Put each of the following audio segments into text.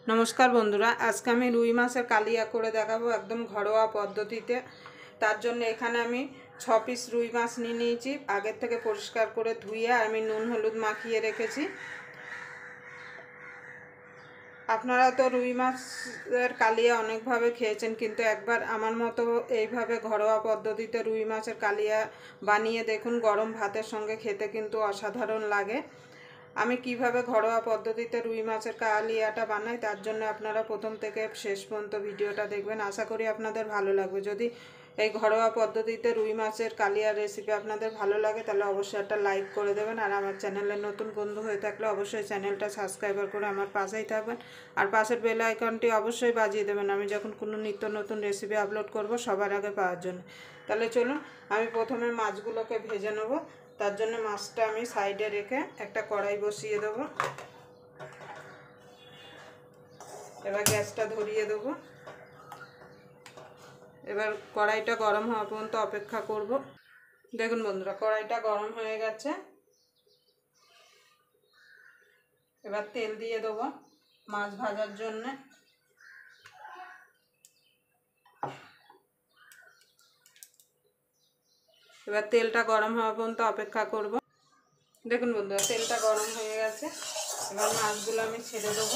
नमस्कार बंधुरा आज के आमी रुई माछेर कालिया करे देखाबो एकदम घरोया पद्धतिते। तार जन्य एखाने आमी 6 पिस रुई माछ निये नियेछि। आगे थेके परिष्कार करे धुइये आमी नुन हलुद माखिये रेखेछि। आपनारा तो रुई माछेर कालिया अनेक भावे खेयेछेन, किन्तु एकबार आमार मतो एइभावे घरोया पद्धतिते रुई माछेर कालिया बानिये देखुन। गरम भातेर संगे खेते किन्तु असाधारण लागे। आमी किभाबे घरोया पद्धतिते रुई माछेर कालियाटा बानाई तार जन्य आपनारा प्रथम थेके शेष पर्यन्त भिडियोटा देखबेन। आशा करी आपनादेर भालो लागबे। यदि এই ঘরোয়া পদ্ধতিতে রুই মাছের কালিয়া রেসিপি আপনাদের ভালো লাগে তাহলে অবশ্যই একটা লাইক করে দেবেন। আর আমার চ্যানেলে নতুন বন্ধু হয়ে থাকলে অবশ্যই চ্যানেলটা সাবস্ক্রাইব করে আমার পাশেই থাকবেন। আর পাশের বেল আইকনটি অবশ্যই বাজিয়ে দেবেন আমি যখন কোনো নিত্য নতুন রেসিপি আপলোড করব সবার আগে পাওয়ার জন্য। তাহলে চলুন আমি প্রথমে মাছগুলোকে ভেজে নেব। তার জন্য মাছটা আমি সাইডে রেখে একটা কড়াই বসিয়ে দেব। এবার গ্যাসটা ধরিয়ে দেব। এবার কড়াইটা গরম হওয়া পর্যন্ত অপেক্ষা করব। দেখুন বন্ধুরা কড়াইটা গরম হয়ে গেছে। এবার তেল দিয়ে দেব মাছ ভাজার জন্য। এবার তেলটা গরম হওয়া পর্যন্ত অপেক্ষা করব। দেখুন বন্ধুরা তেলটা গরম হয়ে গেছে। এবার মাছগুলো আমি ছেড়ে দেব।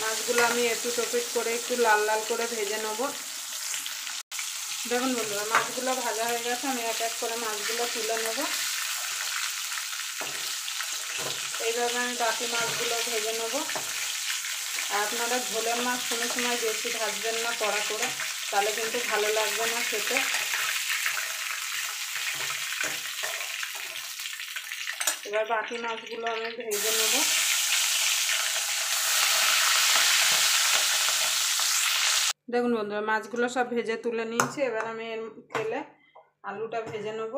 মাছগুলো আমি একটু টপিট করে একটু লাল লাল করে ভেজে নেব। দেখুন বন্ধুরা মাছগুলো ভাজা হয়ে গেছে। আমি এক এক করে মাছগুলো তুলে নেব। এইভাবে আমি বাকি মাছগুলো ভেজে নেব। আর আপনারা ঝোলের মাছ কোনো সময় বেশি ভাজবেন না কড়া করে, তাহলে কিন্তু ভালো লাগবে না খেতে। এবার বাকি মাছগুলো আমি ভেজে নেব। দেখুন বন্ধুরা মাছগুলো সব ভেজে তুলে নিয়েছি। এবার আমি এর তেলে আলুটা ভেজে নেব।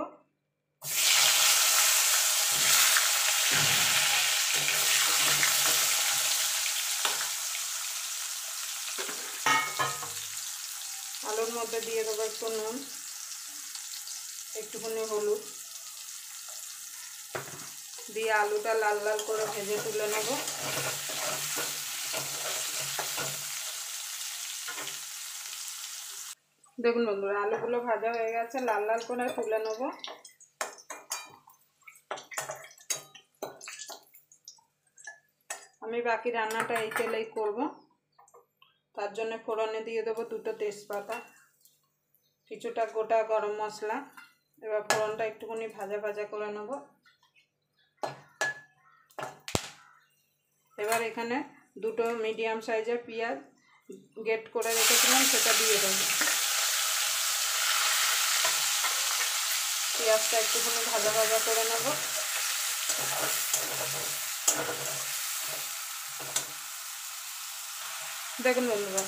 আলুর মধ্যে দিয়ে দেবো একটু নুন, একটুখানি হলুদ দিয়ে আলুটা লাল লাল করে ভেজে তুলে নেব। দেখুন বন্ধুরা আলুগুলো ভাজা হয়ে গেছে, লাল লাল করে তুলে নেব। আমি বাকি রান্নাটা এই তেলেই করব। তার জন্য ফোড়নে দিয়ে দেবো 2টো তেজপাতা, কিছুটা গোটা গরম মশলা। এবার ফোড়নটা একটুখানি ভাজা ভাজা করে নেব। এবার এখানে 2টো মিডিয়াম সাইজের পেঁয়াজ গ্রেট করে রেখেছিলাম সেটা দিয়ে দেবো। পেঁয়াজটা একটুখানি ভাজা ভাজা করে নেব। দেখুন বন্ধুরা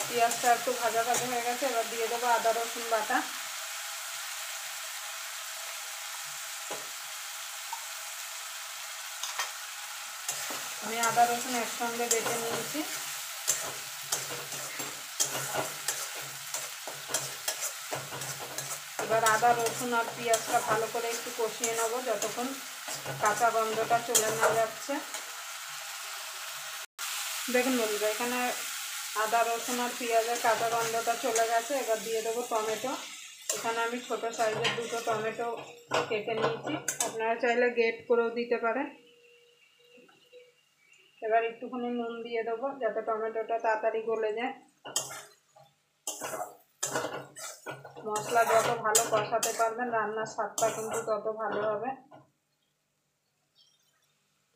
পেঁয়াজটা একটু ভাজা ভাজা হয়ে গেছে। এবার দিয়ে দেবো আদা রসুন বাটা। আমি আদা রসুন একসঙ্গে বেটে নিয়েছি। এবার আদা রসুন আর পেঁয়াজটা ভালো করে একটু কষিয়ে নেব যতক্ষণ কাঁচা গন্ধটা চলে না যাচ্ছে। দেখুন বন্ধুরা এখানে আদা রসুন আর পেঁয়াজের কাঁচা গন্ধটা চলে গেছে। এবার দিয়ে দেবো টমেটো। এখানে আমি ছোট সাইজের 2টো টমেটো কেটে নিয়েছি, আপনারা চাইলে গ্রেট করেও দিতে পারেন। এবার একটুখানি নুন দিয়ে দেবো যাতে টমেটোটা তাড়াতাড়ি গলে যায়। মশলা যত ভালো কষাতে পারবেন রান্নার স্বাদটা কিন্তু তত ভালো হবে।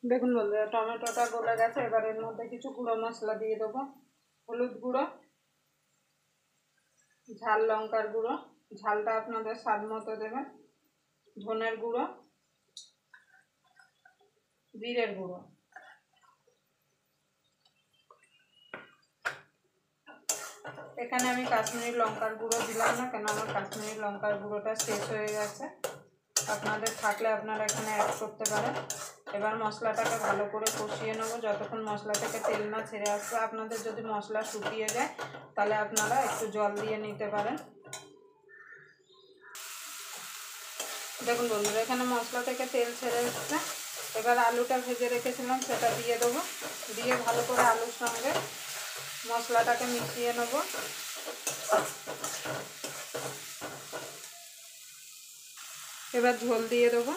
দেখুন বন্ধুরা টমেটোটা গলে গেছে। এবার এর মধ্যে কিছু গুঁড়ো মশলা দিয়ে দেবো। হলুদ গুঁড়ো, ঝাল লঙ্কার গুঁড়ো, ঝালটা আপনাদের স্বাদ মতো দেবেন, ধনের গুঁড়ো, জিরের গুঁড়ো। এখানে আমি কাশ্মীরি লঙ্কার গুঁড়ো দিলাম না, কেন আমার কাশ্মীরি লঙ্কার গুঁড়োটা শেষ হয়ে গেছে। আপনাদের থাকলে আপনারা এখানে অ্যাড করতে পারেন। এবার মশলাটাকে ভালো করে কষিয়ে নেবো যতক্ষণ মশলা থেকে তেল না ছেড়ে আসবে। আপনাদের যদি মশলা শুকিয়ে যায় তাহলে আপনারা একটু জল দিয়ে নিতে পারেন। দেখুন বন্ধুরা, এখানে মশলা থেকে তেল ছেড়ে এসছে। এবার আলুটা ভেজে রেখেছিলাম সেটা দিয়ে দেবো, দিয়ে ভালো করে আলুর সঙ্গে মশলাটাকে মিশিয়ে নেব। এবার ঝোল দিয়ে দেবো।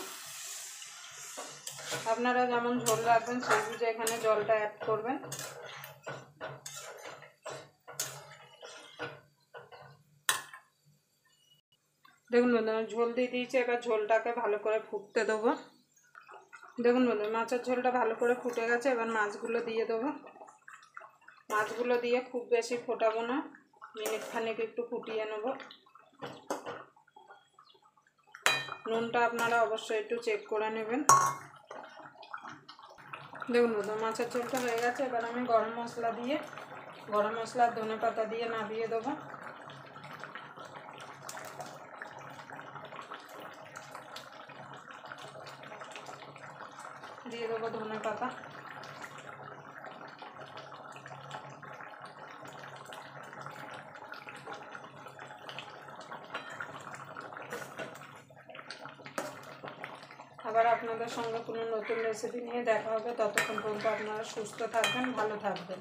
আপনারা যেমন ঝোল রাখবেন সেই বুঝে এখানে জলটা অ্যাড করবেন। দেখুন বন্ধুরা, ঝোল দিয়ে দিয়েছি। এবার ঝোলটাকে ভালো করে ফুটতে দেবো। দেখুন বন্ধুরা, মাছের ঝোলটা ভালো করে ফুটে গেছে। এবার মাছগুলো দিয়ে দেবো। মাছগুলো দিয়ে খুব বেশি ফোটাবো না, মিনিট খানেক একটু ফুটিয়ে নেব। নুনটা আপনারা অবশ্যই একটু চেক করে নেবেন। দেখুন বন্ধুরা, মাছের ঝোলটা হয়ে গেছে। এবার আমি গরম মশলা দিয়ে, গরম মশলা ধনে পাতা দিয়ে নামিয়ে দেবো। দিয়ে দেবো ধনে পাতা। আবার আপনাদের সঙ্গে কোনো নতুন রেসিপি নিয়ে দেখা হবে। ততক্ষণ পর্যন্ত আপনারা সুস্থ থাকবেন, ভালো থাকবেন।